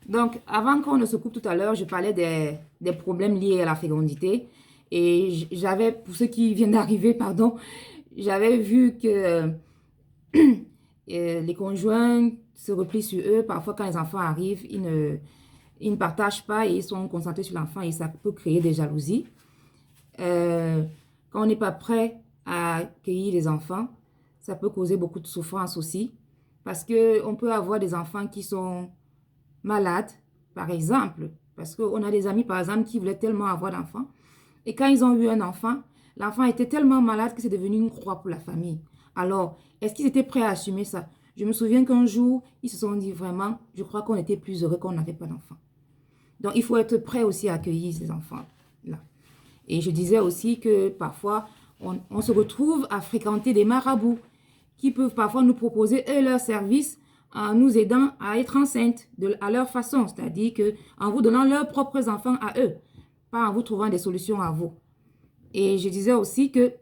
Donc, avant qu'on ne se coupe tout à l'heure, je parlais des problèmes liés à la fécondité. Et j'avais, pour ceux qui viennent d'arriver, pardon, j'avais vu que les conjoints se replient sur eux. Parfois, quand les enfants arrivent, ils ne partagent pas et ils sont concentrés sur l'enfant et ça peut créer des jalousies. Quand on n'est pas prêt à accueillir les enfants, ça peut causer beaucoup de souffrance aussi. Parce qu'on peut avoir des enfants qui sont malades, par exemple. Parce qu'on a des amis, par exemple, qui voulaient tellement avoir d'enfants. Et quand ils ont eu un enfant, l'enfant était tellement malade que c'est devenu une croix pour la famille. Alors, est-ce qu'ils étaient prêts à assumer ça? Je me souviens qu'un jour, ils se sont dit vraiment, je crois qu'on était plus heureux qu'on n'avait pas d'enfant. Donc, il faut être prêt aussi à accueillir ces enfants-là. Et je disais aussi que parfois, on se retrouve à fréquenter des marabouts qui peuvent parfois nous proposer eux, leurs services en nous aidant à être enceintes à leur façon, c'est-à-dire qu'en vous donnant leurs propres enfants à eux, pas en vous trouvant des solutions à vous. Et je disais aussi que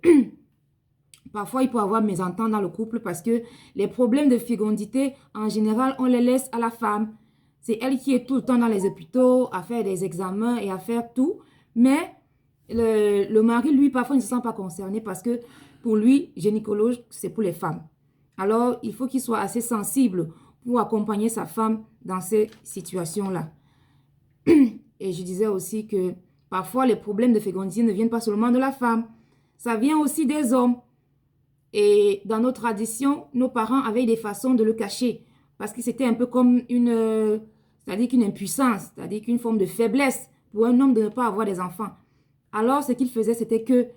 parfois, il peut y avoir mésentente dans le couple parce que les problèmes de fécondité, en général, on les laisse à la femme. C'est elle qui est tout le temps dans les hôpitaux à faire des examens et à faire tout. Mais le mari, lui, parfois, il ne se sent pas concerné parce que pour lui, gynécologue, c'est pour les femmes. Alors, il faut qu'il soit assez sensible pour accompagner sa femme dans ces situations-là. Et je disais aussi que parfois, les problèmes de fécondité ne viennent pas seulement de la femme. Ça vient aussi des hommes. Et dans nos traditions, nos parents avaient des façons de le cacher. Parce que c'était un peu comme c'est-à-dire qu'une impuissance, c'est-à-dire qu'une forme de faiblesse pour un homme de ne pas avoir des enfants. Alors, ce qu'ils faisaient, c'était que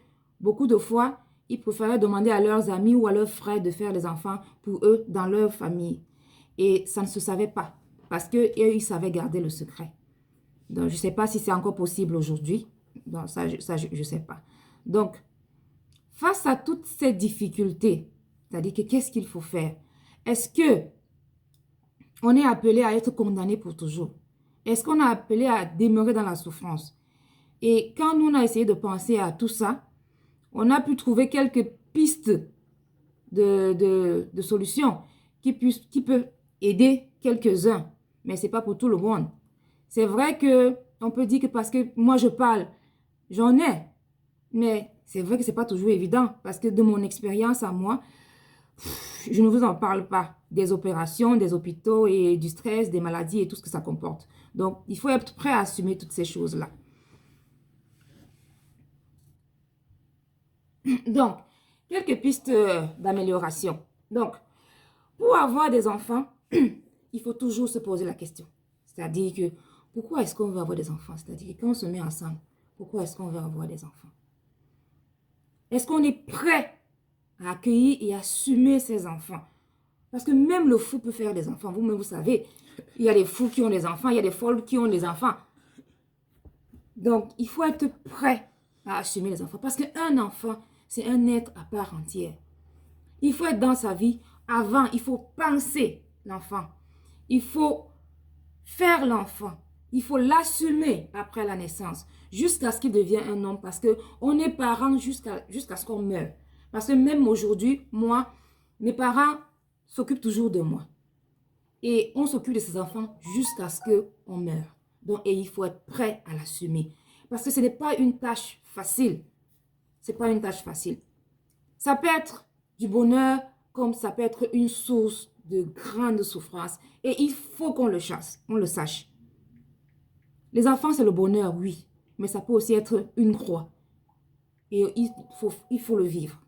beaucoup de fois, ils préféraient demander à leurs amis ou à leurs frères de faire des enfants pour eux dans leur famille. Et ça ne se savait pas. Parce qu'eux, ils savaient garder le secret. Donc, je ne sais pas si c'est encore possible aujourd'hui. Donc, ça, je ne sais pas. Donc, face à toutes ces difficultés, c'est-à-dire que qu'est-ce qu'il faut faire? Est-ce que on est appelé à être condamné pour toujours? Est-ce qu'on est appelé à demeurer dans la souffrance? Et quand nous, on a essayé de penser à tout ça, on a pu trouver quelques pistes de solutions qui peuvent aider quelques-uns, mais ce n'est pas pour tout le monde. C'est vrai que on peut dire que parce que moi je parle, j'en ai, mais c'est vrai que ce n'est pas toujours évident parce que de mon expérience à moi, je ne vous en parle pas des opérations, des hôpitaux et du stress, des maladies et tout ce que ça comporte. Donc, il faut être prêt à assumer toutes ces choses-là. Donc, quelques pistes d'amélioration. Donc, pour avoir des enfants, il faut toujours se poser la question. C'est-à-dire que, pourquoi est-ce qu'on veut avoir des enfants? C'est-à-dire que quand on se met ensemble, pourquoi est-ce qu'on veut avoir des enfants? Est-ce qu'on est prêt à accueillir et assumer ces enfants? Parce que même le fou peut faire des enfants. Vous-même, vous savez, il y a des fous qui ont des enfants, il y a des folles qui ont des enfants. Donc, il faut être prêt à assumer les enfants. Parce qu'un enfant, c'est un être à part entière. Il faut être dans sa vie avant. Il faut penser l'enfant. Il faut faire l'enfant. Il faut l'assumer après la naissance. Jusqu'à ce qu'il devienne un homme. Parce qu'on est parents jusqu'à ce qu'on meure. Parce que même aujourd'hui, moi, mes parents s'occupent toujours de moi. Et on s'occupe de ses enfants jusqu'à ce qu'on meure. Donc, et il faut être prêt à l'assumer. Parce que ce n'est pas une tâche facile. Ce n'est pas une tâche facile. Ça peut être du bonheur comme ça peut être une source de grande souffrance. Et il faut qu'on le chasse, on le sache. Les enfants, c'est le bonheur, oui. Mais ça peut aussi être une croix. Et il faut le vivre.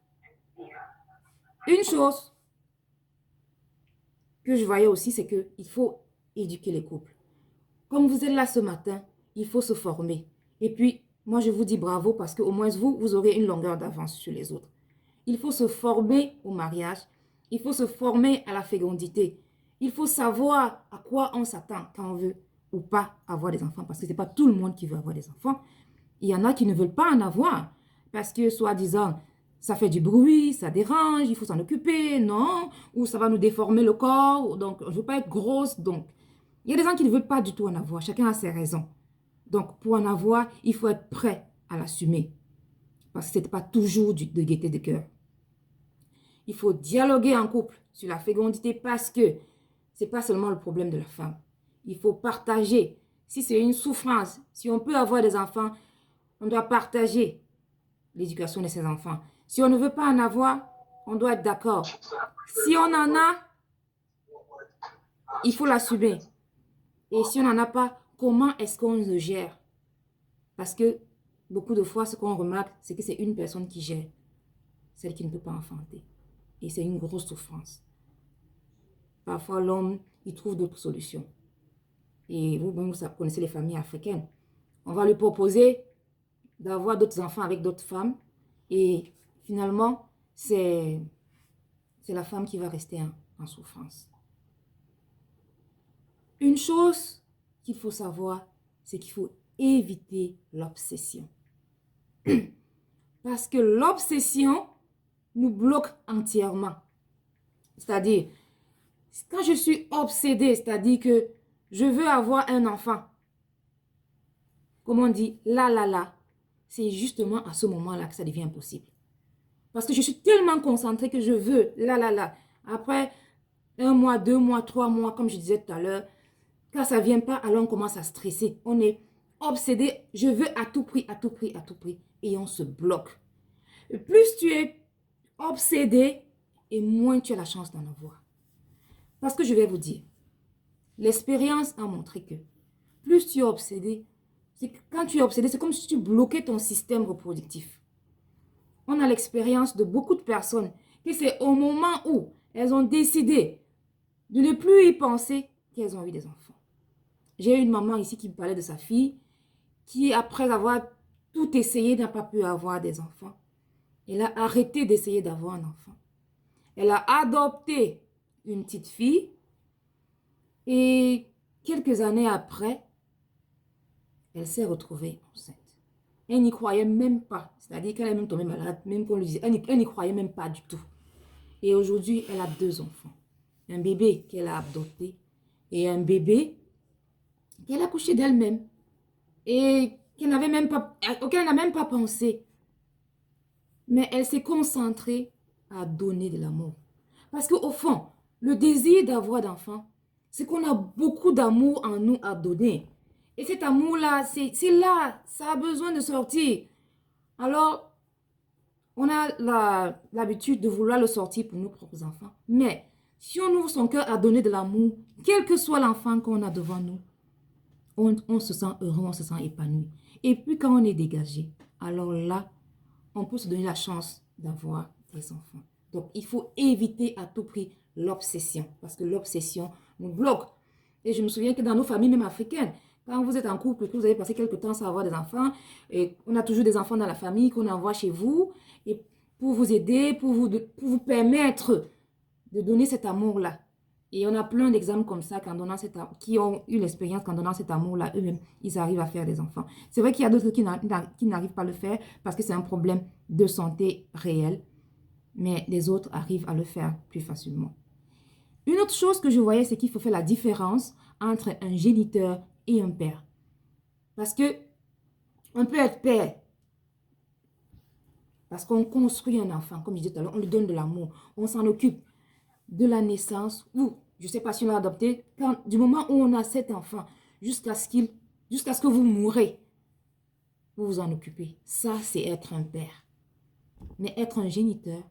Une chose que je voyais aussi, c'est qu'il faut éduquer les couples. Comme vous êtes là ce matin, il faut se former. Et puis, moi, je vous dis bravo parce qu'au moins vous aurez une longueur d'avance sur les autres. Il faut se former au mariage. Il faut se former à la fécondité. Il faut savoir à quoi on s'attend quand on veut ou pas avoir des enfants. Parce que ce n'est pas tout le monde qui veut avoir des enfants. Il y en a qui ne veulent pas en avoir. Parce que, soi-disant, ça fait du bruit, ça dérange, il faut s'en occuper, non? Ou ça va nous déformer le corps. Donc, je ne veux pas être grosse. Donc, il y a des gens qui ne veulent pas du tout en avoir. Chacun a ses raisons. Donc, pour en avoir, il faut être prêt à l'assumer. Parce que ce n'est pas toujours de gaieté de cœur. Il faut dialoguer en couple sur la fécondité parce que ce n'est pas seulement le problème de la femme. Il faut partager. Si c'est une souffrance, si on peut avoir des enfants, on doit partager l'éducation de ses enfants. Si on ne veut pas en avoir, on doit être d'accord. Si on en a, il faut l'assumer. Et si on n'en a pas, comment est-ce qu'on le gère? Parce que beaucoup de fois, ce qu'on remarque, c'est que c'est une personne qui gère, celle qui ne peut pas enfanter. Et c'est une grosse souffrance. Parfois, l'homme, il trouve d'autres solutions. Et vous connaissez les familles africaines. On va lui proposer d'avoir d'autres enfants avec d'autres femmes. Et finalement, c'est la femme qui va rester en souffrance. Une chose qu'il faut savoir, c'est qu'il faut éviter l'obsession. Parce que l'obsession nous bloque entièrement. C'est-à-dire, quand je suis obsédée, c'est-à-dire que je veux avoir un enfant, comme on dit, là, c'est justement à ce moment-là que ça devient impossible. Parce que je suis tellement concentrée que je veux, là. Après 1 mois, 2 mois, 3 mois, comme je disais tout à l'heure, quand ça ne vient pas, alors on commence à stresser. On est obsédé, je veux à tout prix. Et on se bloque. Et plus tu es obsédé, et moins tu as la chance d'en avoir. Parce que je vais vous dire, l'expérience a montré que plus tu es obsédé, quand tu es obsédé, c'est comme si tu bloquais ton système reproductif. On a l'expérience de beaucoup de personnes que c'est au moment où elles ont décidé de ne plus y penser qu'elles ont eu des enfants. J'ai une maman ici qui me parlait de sa fille qui, après avoir tout essayé, n'a pas pu avoir des enfants. Elle a arrêté d'essayer d'avoir un enfant. Elle a adopté une petite fille et quelques années après, elle s'est retrouvée enceinte. Elle n'y croyait même pas. C'est-à-dire qu'elle est même tombée malade, même qu'on lui disait, elle n'y croyait même pas du tout. Et aujourd'hui, elle a 2 enfants. Un bébé qu'elle a adopté et un bébé qu'elle a couché d'elle-même et auquel elle n'a même pas pensé. Mais elle s'est concentrée à donner de l'amour. Parce qu'au fond, le désir d'avoir d'enfants, c'est qu'on a beaucoup d'amour en nous à donner. Et cet amour-là, c'est là, ça a besoin de sortir. Alors, on a l'habitude de vouloir le sortir pour nos propres enfants. Mais si on ouvre son cœur à donner de l'amour, quel que soit l'enfant qu'on a devant nous, on se sent heureux, on se sent épanoui. Et puis quand on est dégagé, alors là, on peut se donner la chance d'avoir des enfants. Donc, il faut éviter à tout prix l'obsession, parce que l'obsession nous bloque. Et je me souviens que dans nos familles, même africaines, quand vous êtes en couple, que vous avez passé quelques temps sans avoir des enfants, et on a toujours des enfants dans la famille qu'on envoie chez vous, et pour vous aider, pour vous permettre de donner cet amour-là. Et on a plein d'exemples comme ça qui ont eu l'expérience qu'en donnant cet amour-là, eux-mêmes, ils arrivent à faire des enfants. C'est vrai qu'il y a d'autres qui n'arrivent pas à le faire parce que c'est un problème de santé réel, mais les autres arrivent à le faire plus facilement. Une autre chose que je voyais, c'est qu'il faut faire la différence entre un géniteur et un père. Parce que on peut être père parce qu'on construit un enfant, comme je disais tout à l'heure, on lui donne de l'amour, on s'en occupe de la naissance, ou je ne sais pas si on l'a adopté, du moment où on a cet enfant, jusqu'à ce que vous mourrez, vous vous en occupez. Ça, c'est être un père. Mais être un géniteur,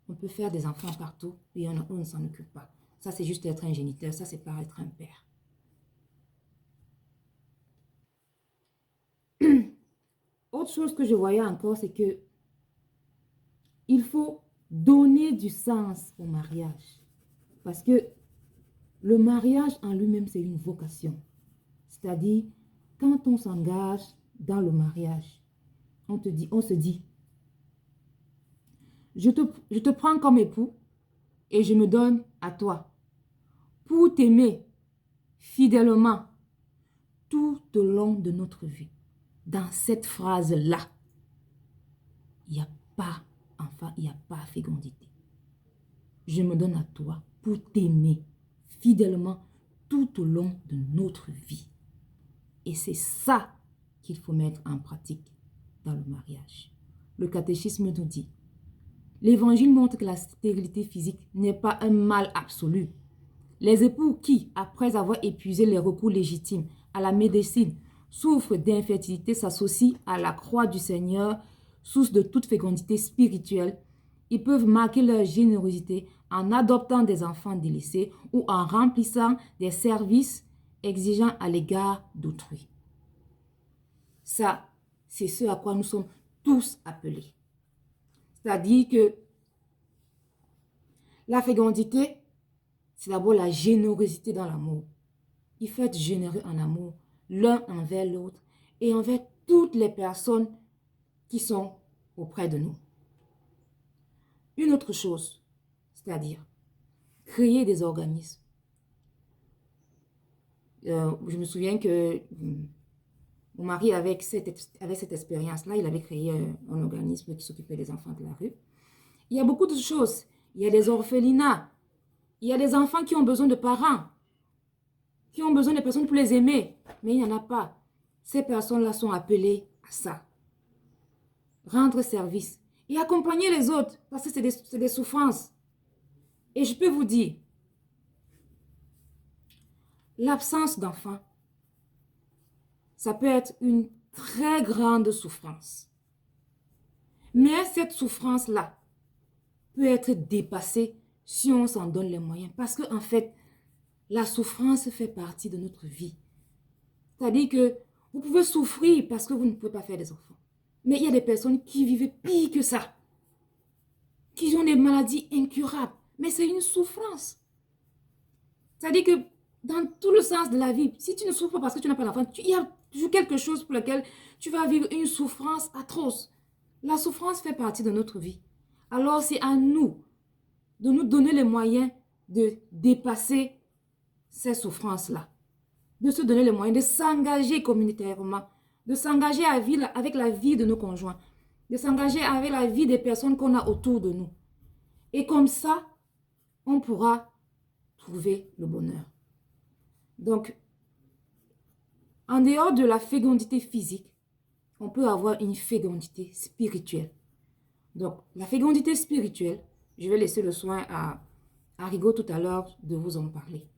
on peut faire des enfants partout et on ne s'en occupe pas. Ça, c'est juste être un géniteur. Ça, c'est pas être un père. Autre chose que je voyais encore, c'est que il faut donner du sens au mariage. Parce que le mariage en lui-même, c'est une vocation. C'est-à-dire, quand on s'engage dans le mariage, on se dit, je te prends comme époux et je me donne à toi pour t'aimer fidèlement tout au long de notre vie. Dans cette phrase-là, il n'y a pas, enfin, il n'y a pas fécondité. Je me donne à toi pour t'aimer fidèlement tout au long de notre vie. Et c'est ça qu'il faut mettre en pratique dans le mariage. Le catéchisme nous dit, l'Évangile montre que la stérilité physique n'est pas un mal absolu. Les époux qui, après avoir épuisé les recours légitimes à la médecine, souffrent d'infertilité s'associent à la croix du Seigneur, source de toute fécondité spirituelle. Ils peuvent marquer leur générosité en adoptant des enfants délaissés ou en remplissant des services exigeants à l'égard d'autrui. Ça, c'est ce à quoi nous sommes tous appelés. C'est-à-dire que la fécondité, c'est d'abord la générosité dans l'amour. Il faut être généreux en amour, l'un envers l'autre et envers toutes les personnes qui sont auprès de nous. Une autre chose, c'est-à-dire créer des organismes. Je me souviens que mon mari, avec cette expérience-là, il avait créé un organisme qui s'occupait des enfants de la rue. Il y a beaucoup de choses. Il y a des orphelinats. Il y a des enfants qui ont besoin de parents, qui ont besoin de personnes pour les aimer. Mais il n'y en a pas. Ces personnes-là sont appelées à ça. Rendre service et accompagner les autres parce que c'est des souffrances. Et je peux vous dire, l'absence d'enfants, ça peut être une très grande souffrance. Mais cette souffrance-là peut être dépassée si on s'en donne les moyens. Parce qu'en fait, la souffrance fait partie de notre vie. C'est-à-dire que vous pouvez souffrir parce que vous ne pouvez pas faire des enfants. Mais il y a des personnes qui vivent pire que ça. Qui ont des maladies incurables. Mais c'est une souffrance. C'est-à-dire que dans tout le sens de la vie, si tu ne souffres pas parce que tu n'as pas d'enfant, il y a toujours quelque chose pour lequel tu vas vivre une souffrance atroce. La souffrance fait partie de notre vie. Alors c'est à nous de nous donner les moyens de dépasser ces souffrances-là. De se donner les moyens de s'engager communautairement, de s'engager avec la vie de nos conjoints, de s'engager avec la vie des personnes qu'on a autour de nous. Et comme ça, on pourra trouver le bonheur. Donc, en dehors de la fécondité physique, on peut avoir une fécondité spirituelle. Donc, la fécondité spirituelle, je vais laisser le soin à Rigaud tout à l'heure de vous en parler.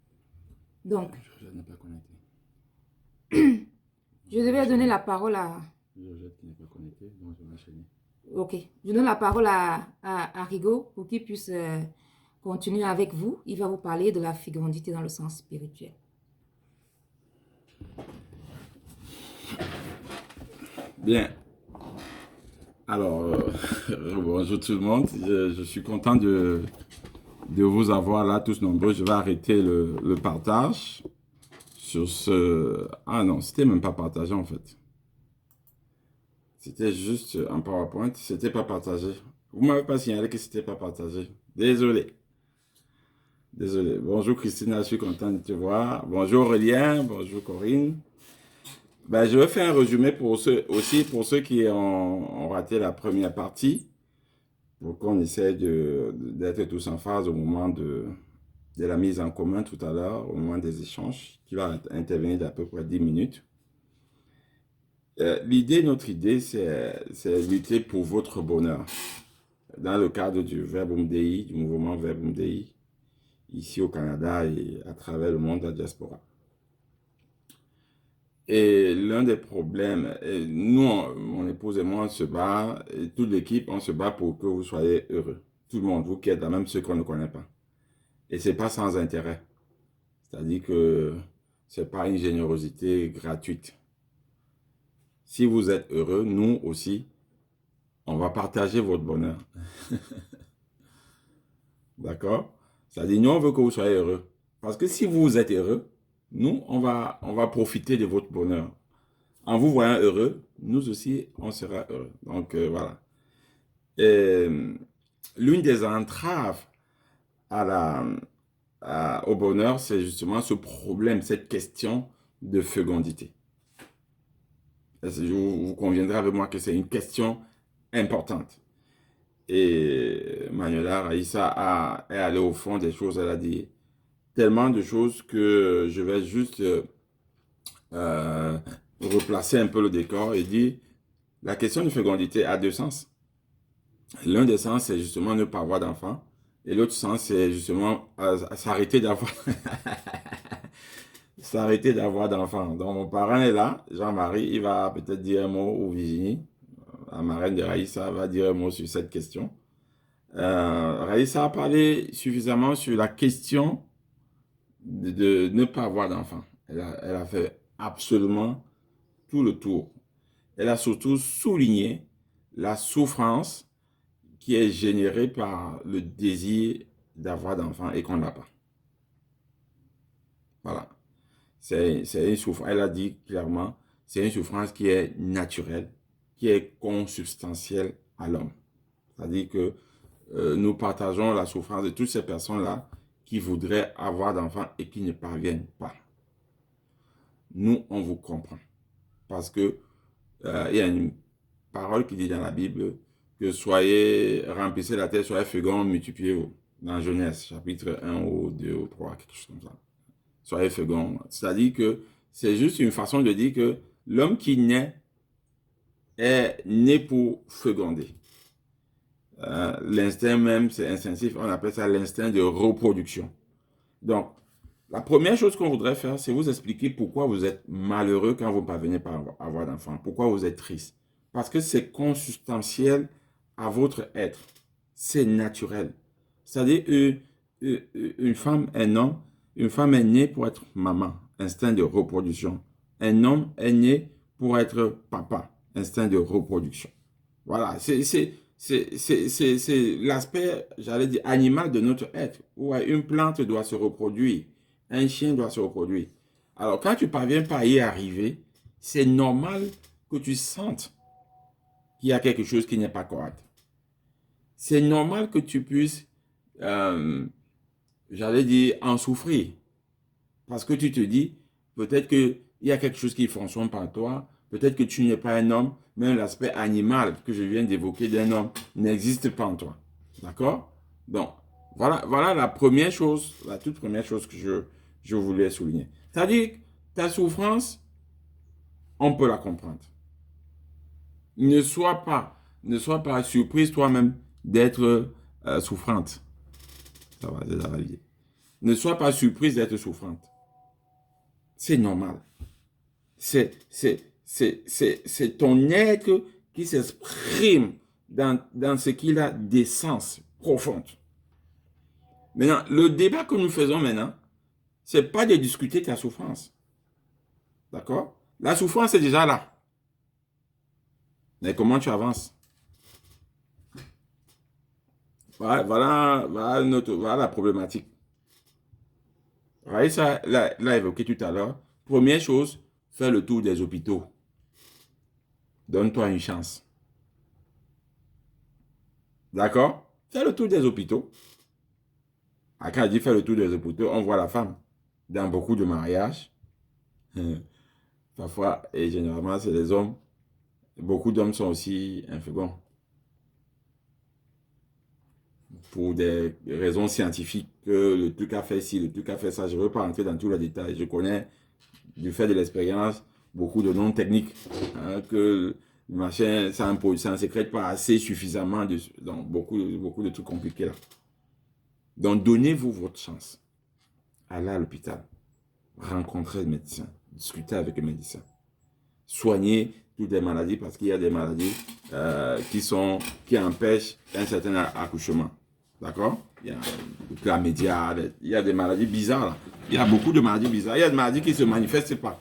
Donc, Je n'ai pas connecté. Je devais donner la parole à... Georgette qui n'est pas connectée, donc je vais enchaîner. Ok, je donne la parole à Rigaud pour qu'il puisse continuer avec vous. Il va vous parler de la fécondité dans le sens spirituel. Bien. Alors, bonjour tout le monde. Je suis content de vous avoir là tous nombreux. Je vais arrêter le partage sur ce... Ah non, c'était même pas partagé en fait. C'était juste un PowerPoint. C'était pas partagé. Vous m'avez pas signalé que c'était pas partagé. Désolé. Désolé. Bonjour Christina, je suis content de te voir. Bonjour Aurélien, bonjour Corinne. Ben, je vais faire un résumé pour ceux qui ont raté la première partie, pour qu'on essaie d'être tous en phase au moment de la mise en commun tout à l'heure, au moment des échanges, qui va intervenir d'à peu près 10 minutes. Notre idée, c'est lutter pour votre bonheur. Dans le cadre du Verbum Dei, du mouvement Verbum Dei, ici au Canada et à travers le monde de la diaspora. Et l'un des problèmes, nous, mon épouse et moi, on se bat, et toute l'équipe, on se bat pour que vous soyez heureux. Tout le monde, vous qui êtes là, même ceux qu'on ne connaît pas. Et c'est pas sans intérêt. C'est-à-dire que c'est pas une générosité gratuite. Si vous êtes heureux, nous aussi, on va partager votre bonheur. D'accord? C'est-à-dire, nous, on veut que vous soyez heureux. Parce que si vous êtes heureux, nous, on va profiter de votre bonheur. En vous voyant heureux, nous aussi, on sera heureux. Donc, voilà. L'une des entraves au bonheur, c'est justement ce problème, cette question de fécondité. Vous conviendrez avec moi que c'est une question importante. Et Manuela Raïssa est allée au fond des choses. Elle a dit tellement de choses que je vais juste replacer un peu le décor et dire la question de fécondité a deux sens. L'un des sens, c'est justement ne pas avoir d'enfant. Et l'autre sens, c'est justement à s'arrêter d'avoir s'arrêter d'avoir d'enfants. Donc, mon parent est là, Jean-Marie, il va peut-être dire un mot, ou Virginie, la marraine de Raïssa, va dire un mot sur cette question. Raïssa a parlé suffisamment sur la question de ne pas avoir d'enfants. Elle a fait absolument tout le tour. Elle a surtout souligné la souffrance qui est générée par le désir d'avoir d'enfants et qu'on n'a pas. Voilà. C'est une souffrance, elle a dit clairement, c'est une souffrance qui est naturelle, qui est consubstantielle à l'homme. C'est-à-dire que nous partageons la souffrance de toutes ces personnes-là qui voudraient avoir d'enfants et qui ne parviennent pas. Nous, on vous comprend. Parce que il y a une parole qui dit dans la Bible que soyez, remplissez la terre, soyez féconds, multipliez-vous. Dans Genèse, chapitre 1 ou 2 ou 3, quelque chose comme ça. Soyez féconds. C'est-à-dire que c'est juste une façon de dire que l'homme qui naît est né pour féconder. L'instinct même, c'est instinctif, on appelle ça l'instinct de reproduction. Donc, la première chose qu'on voudrait faire, c'est vous expliquer pourquoi vous êtes malheureux quand vous ne parvenez pas à avoir d'enfant. Pourquoi vous êtes triste. Parce que c'est consubstantiel à votre être. C'est naturel. C'est-à-dire, une femme, un homme, une femme est née pour être maman, instinct de reproduction. Un homme est né pour être papa, instinct de reproduction. Voilà, c'est l'aspect, j'allais dire, animal de notre être. Ouais, une plante doit se reproduire. Un chien doit se reproduire. Alors, quand tu ne parviens pas à y arriver, c'est normal que tu sentes qu'il y a quelque chose qui n'est pas correct. C'est normal que tu puisses, j'allais dire, en souffrir. Parce que tu te dis, peut-être qu'il y a quelque chose qui ne fonctionne pas en toi, peut-être que tu n'es pas un homme, même l'aspect animal que je viens d'évoquer d'un homme n'existe pas en toi. D'accord? Donc, voilà la première chose, la toute première chose que je voulais souligner. C'est-à-dire que ta souffrance, on peut la comprendre. Ne sois pas surprise toi-même d'être souffrante. Ça va lier. Ne sois pas surprise d'être souffrante. C'est normal. C'est ton être qui s'exprime dans ce qu'il a d'essence profonde. Maintenant, le débat que nous faisons maintenant, c'est pas de discuter ta souffrance. D'accord? La souffrance est déjà là. Mais comment tu avances? Voilà la problématique. Raïssa l'a évoqué tout à l'heure. Première chose, fais le tour des hôpitaux. Donne-toi une chance. D'accord? Fais le tour des hôpitaux. Quand elle dit faire le tour des hôpitaux, on voit la femme. Dans beaucoup de mariages, parfois, et généralement, c'est les hommes. Beaucoup d'hommes sont aussi inféconds. Pour des raisons scientifiques, que le truc a fait ci, le truc a fait ça. Je ne veux pas rentrer dans tous les détails. Je connais, du fait de l'expérience, beaucoup de noms techniques, que le machin, ça ne sécrète pas assez suffisamment, donc beaucoup de trucs compliqués là. Donc, donnez-vous votre chance. Allez à l'hôpital, rencontrez le médecin, discutez avec le médecin. Soignez toutes les maladies parce qu'il y a des maladies qui empêchent un certain accouchement. D'accord? Il y a le chlamydia, il y a des maladies bizarres là. Il y a beaucoup de maladies bizarres. Il y a des maladies qui ne se manifestent pas,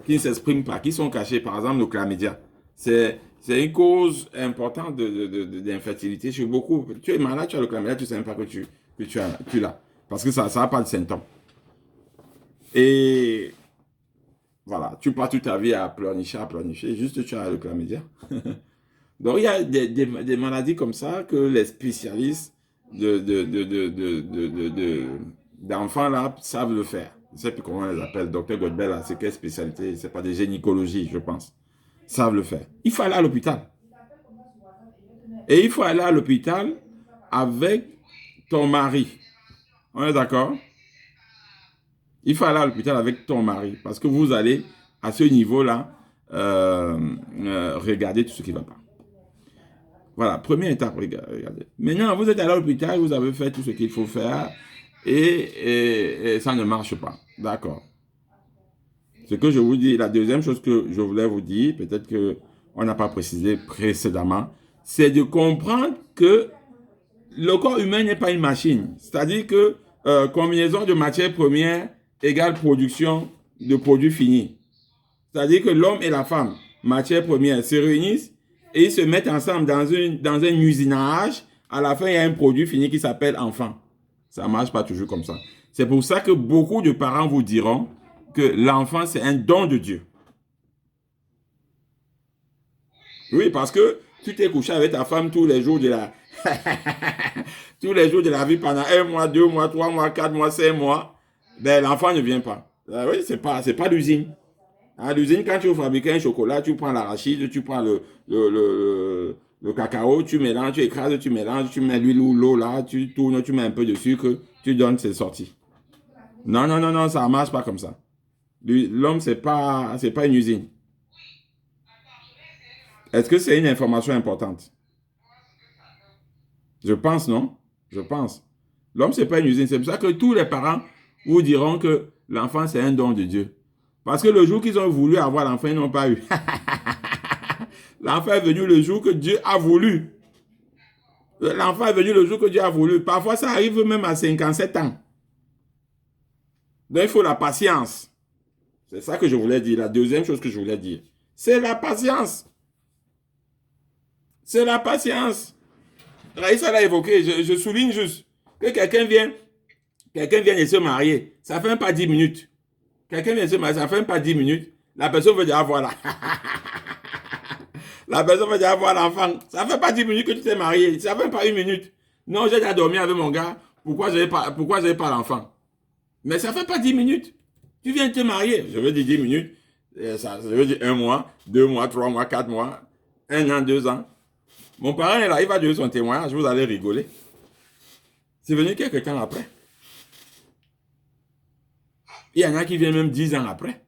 qui ne s'expriment pas, qui sont cachées. Par exemple, le chlamydia. C'est une cause importante d'infertilité chez beaucoup. Tu es malade, tu as le chlamydia, tu ne sais même pas que tu l'as. Parce que ça n'a pas de symptômes. Et voilà, tu passes toute ta vie à pleurnicher, juste tu as le chlamydia. Donc, il y a des maladies comme ça que les spécialistes d'enfants là savent le faire. Je ne sais plus comment on les appelle. Docteur Godbel, c'est quelle spécialité? C'est pas des gynécologies, je pense. Savent le faire. Il faut aller à l'hôpital. Et il faut aller à l'hôpital avec ton mari. On est d'accord? Il faut aller à l'hôpital avec ton mari parce que vous allez, à ce niveau-là, regarder tout ce qui ne va pas. Voilà, première étape, regardez. Maintenant, vous êtes à l'hôpital, vous avez fait tout ce qu'il faut faire et ça ne marche pas. D'accord. Ce que je vous dis, la deuxième chose que je voulais vous dire, peut-être que on n'a pas précisé précédemment, c'est de comprendre que le corps humain n'est pas une machine. C'est-à-dire que combinaison de matières premières égale production de produits finis. C'est-à-dire que l'homme et la femme, matières premières, se réunissent et ils se mettent ensemble dans un usinage. À la fin, il y a un produit fini qui s'appelle enfant. Ça ne marche pas toujours comme ça. C'est pour ça que beaucoup de parents vous diront que l'enfant, c'est un don de Dieu. Oui, parce que tu t'es couché avec ta femme tous les jours de la... tous les jours de la vie pendant 1 mois, 2 mois, 3 mois, 4 mois, 5 mois. Ben, l'enfant ne vient pas. Oui, c'est pas l'usine. À l'usine, quand tu veux fabriquer un chocolat, tu prends l'arachide, tu prends le cacao, tu mélanges, tu écrases, tu mélanges, tu mets l'huile ou l'eau là, tu tournes, tu mets un peu de sucre, tu donnes, c'est sorti. Non, non, non, non, ça ne marche pas comme ça. L'homme, c'est pas une usine. Est-ce que c'est une information importante? Je pense, non? Je pense. L'homme, c'est pas une usine. C'est pour ça que tous les parents vous diront que l'enfant, c'est un don de Dieu. Parce que le jour qu'ils ont voulu avoir l'enfant, ils n'ont pas eu. L'enfant est venu le jour que Dieu a voulu. L'enfant est venu le jour que Dieu a voulu. Parfois, ça arrive même à 57 ans. Donc, il faut la patience. C'est ça que je voulais dire. La deuxième chose que je voulais dire. C'est la patience. C'est la patience. Raïssa l'a évoqué. Je souligne juste que quelqu'un vient de se marier. Ça fait même pas 10 minutes. Quelqu'un vient de se marier. Ça fait même pas 10 minutes. La personne veut dire, ah, voilà. La personne va dire, ah, voilà l'enfant. Ça fait pas 10 minutes que tu t'es marié. Ça fait pas 1 minute. Non, j'ai déjà dormi avec mon gars. Pourquoi j'avais pas l'enfant? Mais ça fait pas 10 minutes. Tu viens de te marier. Je veux dire 10 minutes. Ça veut dire 1 mois, 2 mois, 3 mois, 4 mois, 1 an, 2 ans. Mon parent est là, il va donner son témoignage, vous allez rigoler. C'est venu quelques temps après. Il y en a qui viennent même 10 ans après.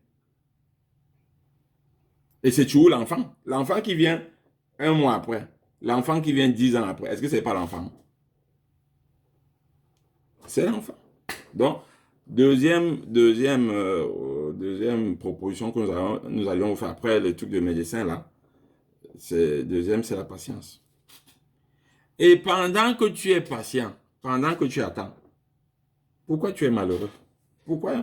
Et c'est toujours l'enfant. L'enfant qui vient 1 mois après. L'enfant qui vient 10 ans après. Est-ce que c'est pas l'enfant? C'est l'enfant. Donc, deuxième proposition que nous allions vous faire après le truc de médecin là. Deuxième, c'est la patience. Et pendant que tu es patient, pendant que tu attends, pourquoi tu es malheureux? Pourquoi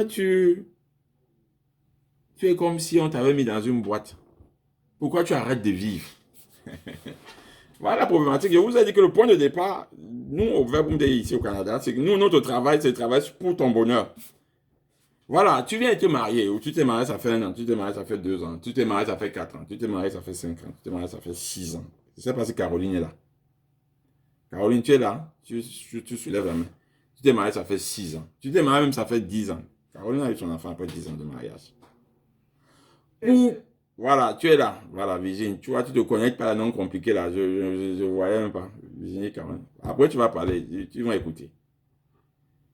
tu es comme si on t'avait mis dans une boîte? Pourquoi tu arrêtes de vivre? Voilà la problématique. Je vous ai dit que le point de départ, nous, au Verbe ici au Canada, c'est que nous, notre travail, c'est le travail pour ton bonheur. Voilà, tu viens de te marier, ou tu t'es marié, ça fait 1 an, tu t'es marié, ça fait 2 ans, tu t'es marié, ça fait 4 ans, tu t'es marié, ça fait 5 ans, tu t'es marié, ça fait 6 ans. Je ne sais pas si Caroline est là. Caroline, tu es là? Tu soulèves la main. Tu t'es marié, ça fait 6 ans. Tu t'es marié, même ça fait 10 ans. Caroline a eu son enfant après 10 ans de mariage. Ou, voilà, tu es là. Voilà, Virginie. Tu vois, tu te connectes par la non compliquée là. Je ne voyais même pas. Virginie, quand même. Après, tu vas parler. Tu vas écouter.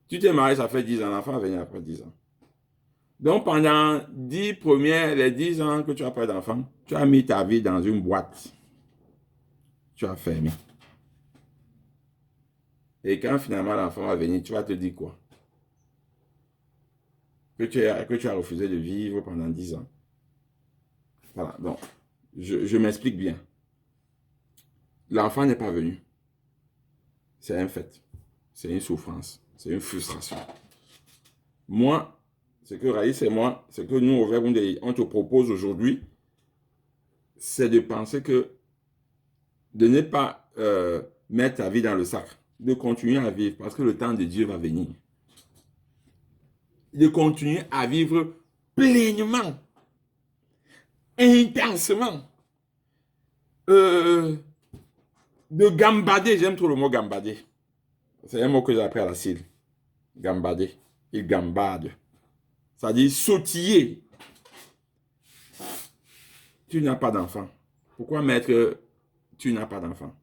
Tu t'es marié, ça fait 10 ans. L'enfant va venir après 10 ans. Donc, pendant les 10 ans que tu as pas d'enfant, tu as mis ta vie dans une boîte. Tu as fermé. Et quand finalement l'enfant va venir, tu vas te dire quoi? Que tu as refusé de vivre pendant 10 ans. Voilà, donc, je m'explique bien. L'enfant n'est pas venu. C'est un fait. C'est une souffrance. C'est une frustration. Moi, ce que Raïs et moi, ce que nous, au Verbe, on te propose aujourd'hui, c'est de penser que de ne pas mettre ta vie dans le sac, de continuer à vivre parce que le temps de Dieu va venir. De continuer à vivre pleinement, intensement, de gambader, j'aime trop le mot gambader. C'est un mot que j'ai appris à la CIL. Gambader. Il gambade. Ça dit sautiller. Tu n'as pas d'enfant. Pourquoi mettre tu n'as pas d'enfant?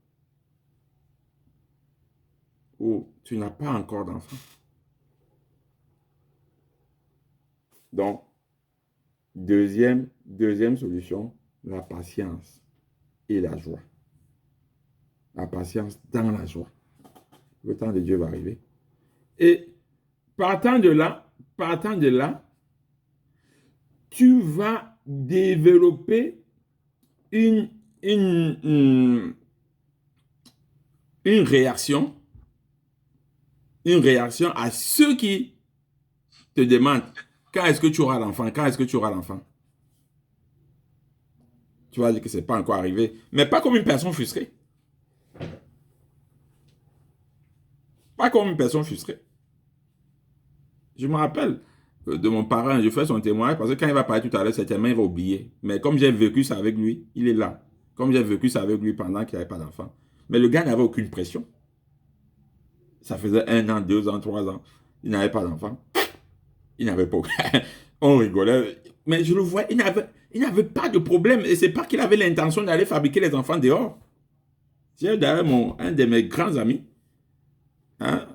Ou tu n'as pas encore d'enfant? Donc, deuxième solution, la patience et la joie. La patience dans la joie. Le temps de Dieu va arriver. Et partant de là, tu vas développer une réaction à ceux qui te demandent quand est-ce que tu auras l'enfant, quand est-ce que tu auras l'enfant. Tu vas dire que ce n'est pas encore arrivé, mais pas comme une personne frustrée. Pas comme une personne frustrée. Je me rappelle de mon parent, je fais son témoignage parce que quand il va parler tout à l'heure, certainement il va oublier. Mais comme j'ai vécu ça avec lui, il est là. Comme j'ai vécu ça avec lui pendant qu'il n'avait pas d'enfant. Mais le gars n'avait aucune pression. Ça faisait 1 an, 2 ans, 3 ans. Il n'avait pas d'enfant. Il n'avait pas. On rigolait. Mais je le vois, il n'avait pas de problème. Et c'est pas qu'il avait l'intention d'aller fabriquer les enfants dehors. C'est d'ailleurs un de mes grands amis. Hein?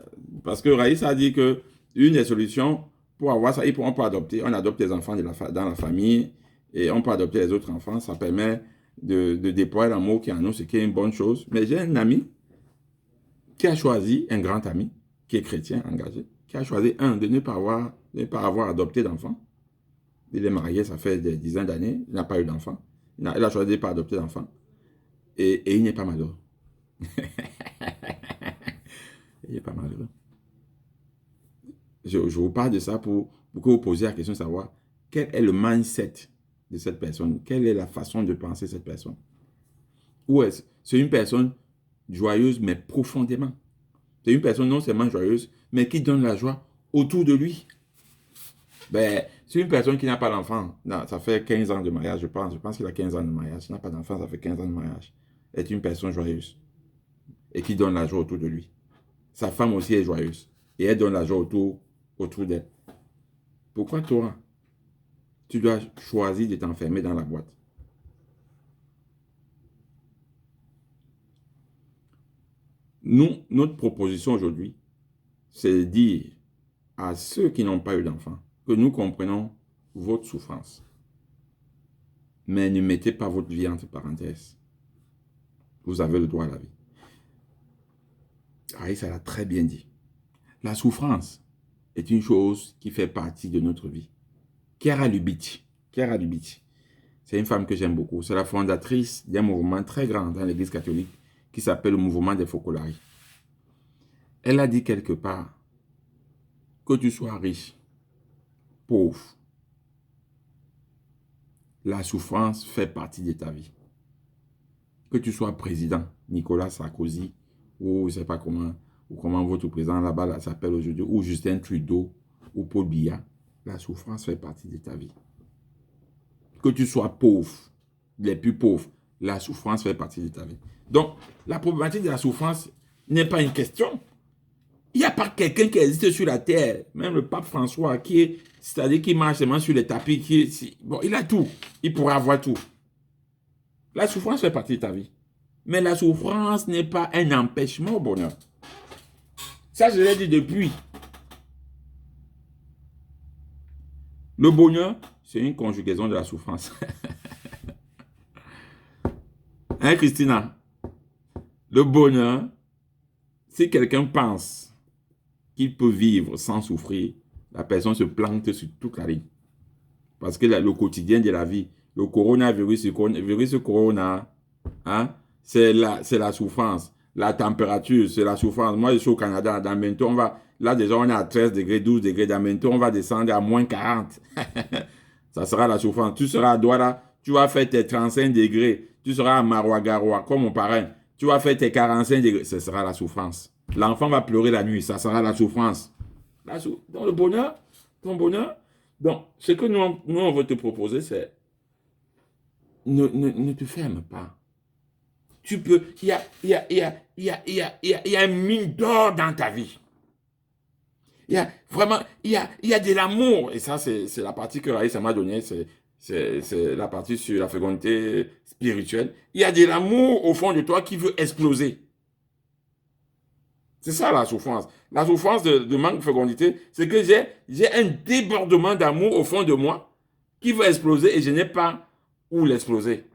Parce que Raïs a dit que une des solutions pour avoir ça, on peut adopter. On adopte les enfants dans la famille et on peut adopter les autres enfants. Ça permet de déployer l'amour qui est en nous, ce qui est une bonne chose. Mais j'ai un ami qui a choisi, un grand ami, qui est chrétien, engagé, qui a choisi, de ne pas avoir adopté d'enfant. Il est marié, ça fait des dizaines d'années, il n'a pas eu d'enfant. Il a choisi de ne pas adopter d'enfant. Et il n'est pas malheureux. Il n'est pas malheureux. Je vous parle de ça pour que vous posiez la question de savoir quel est le mindset de cette personne, quelle est la façon de penser de cette personne. Ou est-ce c'est une personne joyeuse, mais profondément. C'est une personne non seulement joyeuse, mais qui donne la joie autour de lui. Ben, c'est une personne qui n'a pas d'enfant. Ça fait 15 ans de mariage, je pense. Je pense qu'il a 15 ans de mariage. Il n'a pas d'enfant, ça fait 15 ans de mariage. Est une personne joyeuse. Et qui donne la joie autour de lui. Sa femme aussi est joyeuse. Et elle donne la joie autour d'elle. Pourquoi toi, tu dois choisir de t'enfermer dans la boîte? Notre proposition aujourd'hui, c'est de dire à ceux qui n'ont pas eu d'enfant que nous comprenons votre souffrance. Mais ne mettez pas votre vie entre parenthèses. Vous avez le droit à la vie. Aïssa l'a très bien dit. La souffrance est une chose qui fait partie de notre vie. Chiara Lubich, c'est une femme que j'aime beaucoup. C'est la fondatrice d'un mouvement très grand dans l'Église catholique qui s'appelle le mouvement des Focolari. Elle a dit quelque part que tu sois riche, pauvre, la souffrance fait partie de ta vie. Que tu sois président, Nicolas Sarkozy, ou je ne sais pas comment votre président là-bas s'appelle aujourd'hui, ou Justin Trudeau, ou Paul Biya, la souffrance fait partie de ta vie. Que tu sois pauvre, les plus pauvres, la souffrance fait partie de ta vie. Donc, la problématique de la souffrance n'est pas une question. Il n'y a pas quelqu'un qui existe sur la terre, même le pape François, c'est-à-dire qui marche seulement sur les tapis, bon, il a tout, il pourra avoir tout. La souffrance fait partie de ta vie. Mais la souffrance n'est pas un empêchement au bonheur. Ça, je l'ai dit depuis. Le bonheur, c'est une conjugaison de la souffrance. Hein, Christina? Le bonheur, si quelqu'un pense qu'il peut vivre sans souffrir, la personne se plante sur toute la ligne. Parce que le quotidien de la vie, le coronavirus, le virus corona, hein, c'est la souffrance. La température, c'est la souffrance. Moi, je suis au Canada. Dans bientôt, là déjà, on est à 13 degrés, 12 degrés. Dans bientôt, on va descendre à moins 40. Ça sera la souffrance. Tu seras à Douala, tu vas faire tes 35 degrés. Tu seras à Maroua-Garoua, comme mon parrain. Tu vas faire tes 45 degrés. Ce sera la souffrance. L'enfant va pleurer la nuit. Ça sera la souffrance. Donc, le bonheur, ton bonheur. Donc, ce que nous on veut te proposer, c'est ne te ferme pas. Tu peux, il y a une mine d'or dans ta vie. Il y a vraiment, il y a de l'amour. Et ça, c'est la partie que Raïssa m'a donnée. C'est la partie sur la fécondité spirituelle. Il y a de l'amour au fond de toi qui veut exploser. C'est ça la souffrance. La souffrance de manque de fécondité, c'est que j'ai un débordement d'amour au fond de moi qui veut exploser et je n'ai pas où l'exploser.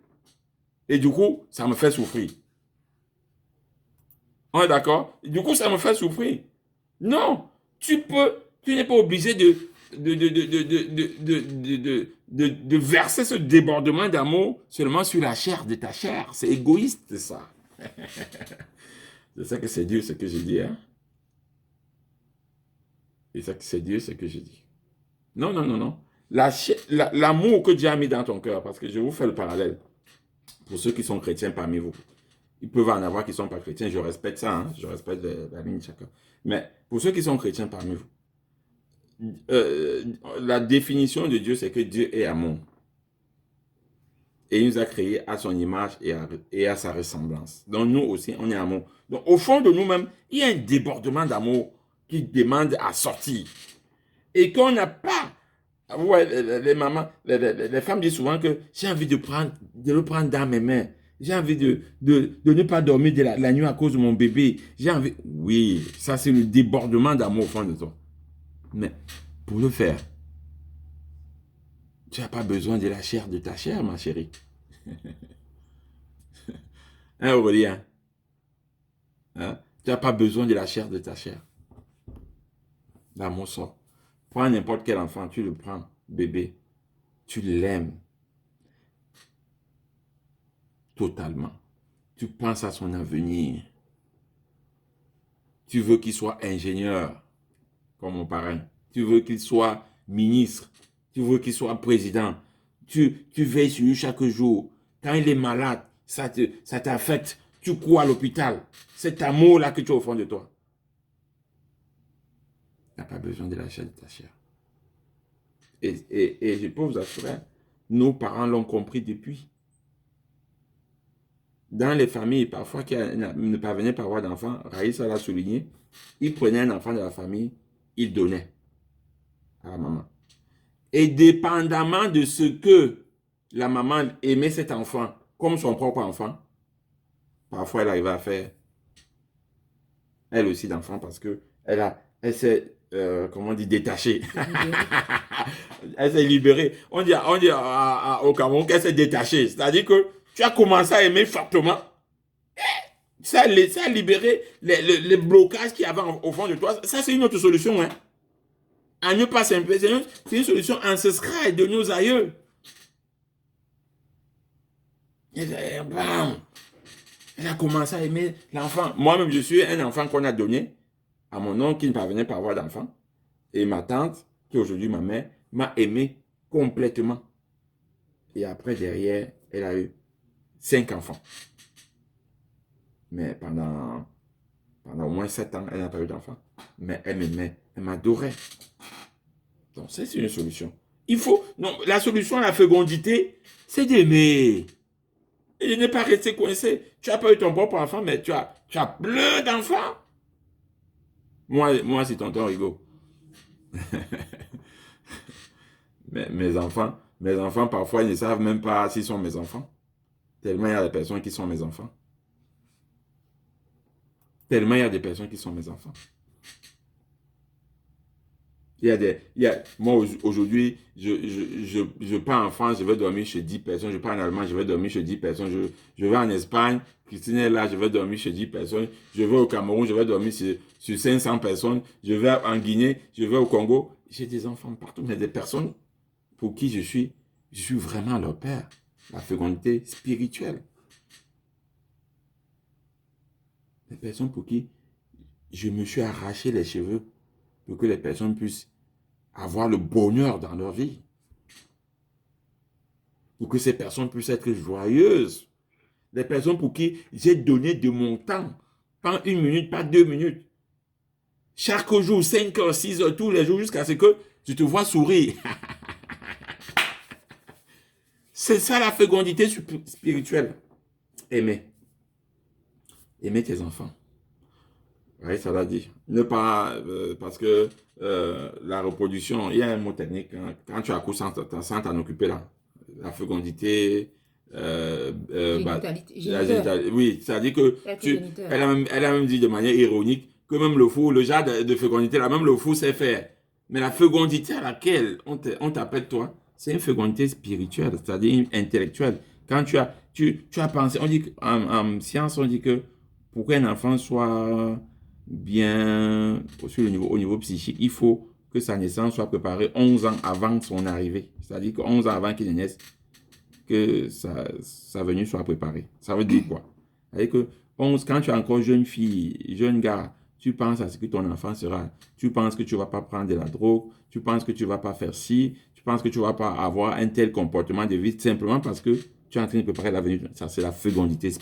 Et du coup, ça me fait souffrir. On est d'accord? Du coup, ça me fait souffrir. Non, tu n'es pas obligé de verser ce débordement d'amour seulement sur la chair de ta chair. C'est égoïste, ça. C'est ça que c'est Dieu, ce que j'ai dit. Hein? C'est ça que c'est Dieu, ce que j'ai dit. Non, non, non, non. L'amour que Dieu a mis dans ton cœur, parce que je vous fais le parallèle, pour ceux qui sont chrétiens parmi vous. Il peut en avoir qui ne sont pas chrétiens, je respecte ça, hein? Je respecte la ligne de chacun. Mais pour ceux qui sont chrétiens parmi vous, la définition de Dieu, c'est que Dieu est amour. Et il nous a créés à son image et à sa ressemblance. Donc nous aussi, on est amour. Donc au fond de nous-mêmes, il y a un débordement d'amour qui demande à sortir. Et qu'on n'a pas. Ouais, les mamans, les femmes disent souvent que j'ai envie de le prendre dans mes mains. J'ai envie de ne pas dormir de la nuit à cause de mon bébé. J'ai envie. Oui, ça c'est le débordement d'amour au fond de toi. Mais pour le faire, tu n'as pas besoin de la chair de ta chair, ma chérie. Hein, Aurélien? Hein? Tu n'as pas besoin de la chair de ta chair. L'amour sort. Prends n'importe quel enfant, tu le prends, bébé. Tu l'aimes totalement. Tu penses à son avenir. Tu veux qu'il soit ingénieur, comme mon parrain. Tu veux qu'il soit ministre. Tu veux qu'il soit président. Tu veilles sur lui chaque jour. Quand il est malade, ça t'affecte. Tu cours à l'hôpital. Cet amour-là que tu as au fond de toi. Tu n'as pas besoin de la chair de ta chair. Et je peux vous assurer, nos parents l'ont compris depuis. Dans les familles, parfois, qui ne parvenaient pas à avoir d'enfants, Raïssa l'a souligné, ils prenaient un enfant de la famille, ils donnaient à la maman. Et dépendamment de ce que la maman aimait cet enfant, comme son propre enfant, parfois elle arrivait à faire elle aussi d'enfant parce que elle s'est, comment on dit, détachée. Elle s'est libérée. On dit au Cameroun qu'elle s'est détachée. C'est-à-dire que tu as commencé à aimer fortement. Ça a libéré les blocages qu'il y avait au fond de toi. Ça, c'est une autre solution. Hein. À ne pas s'imposer. C'est une solution ancestrale de nos aïeux. Et bam, elle a commencé à aimer l'enfant. Moi-même, je suis un enfant qu'on a donné à mon oncle qui ne parvenait pas à avoir d'enfant. Et ma tante, qui est aujourd'hui ma mère, m'a aimé complètement. Et après, derrière, elle a eu 5 enfants. Mais pendant au moins 7 ans, elle n'a pas eu d'enfant. Mais elle m'aimait, elle m'adorait. Donc, c'est une solution. Non, la solution à la fécondité, c'est d'aimer. Et de ne pas rester coincé. Tu n'as pas eu ton propre enfant, mais tu as plein d'enfants. Moi c'est tonton Rigaud. mes enfants, parfois, ils ne savent même pas s'ils sont mes enfants. Tellement il y a des personnes qui sont mes enfants. Tellement il y a des personnes qui sont mes enfants. Moi, aujourd'hui, je pars en France, je vais dormir chez 10 personnes. Je pars en Allemagne, je vais dormir chez 10 personnes. Je vais en Espagne, Christine est là, je vais dormir chez 10 personnes. Je vais au Cameroun, je vais dormir sur 500 personnes. Je vais en Guinée, je vais au Congo. J'ai des enfants partout, mais des personnes pour qui je suis vraiment leur père. La fécondité spirituelle. Des personnes pour qui je me suis arraché les cheveux pour que les personnes puissent avoir le bonheur dans leur vie. Pour que ces personnes puissent être joyeuses. Des personnes pour qui j'ai donné de mon temps. Pas 1 minute, pas 2 minutes. Chaque jour, 5 heures, 6 heures, tous les jours, jusqu'à ce que je te vois sourire. C'est ça la fécondité spirituelle. Aimer. Aimer tes enfants. Oui, ça l'a dit. Ne pas, parce que la reproduction, il y a un mot technique. Hein, quand tu accouches sans t'en occuper là, la fécondité, oui, c'est-à-dire que elle a même dit de manière ironique que même le genre de fécondité là, même le fou sait faire. Mais la fécondité à laquelle on t'appelle toi, c'est une fécondité spirituelle, c'est-à-dire intellectuelle. Quand tu as pensé, on dit en science, on dit que pour qu'un enfant soit bien au niveau psychique, il faut que sa naissance soit préparée 11 ans avant son arrivée. C'est-à-dire que 11 ans avant qu'il ne naisse, que sa venue soit préparée. Ça veut dire quoi? C'est-à-dire que quand tu es encore jeune fille, jeune gars, tu penses à ce que ton enfant sera. Tu penses que tu ne vas pas prendre de la drogue, tu penses que tu ne vas pas faire ci, tu penses que tu ne vas pas avoir un tel comportement de vie simplement parce que tu es en train de préparer l'avenir. Ça, c'est la fécondité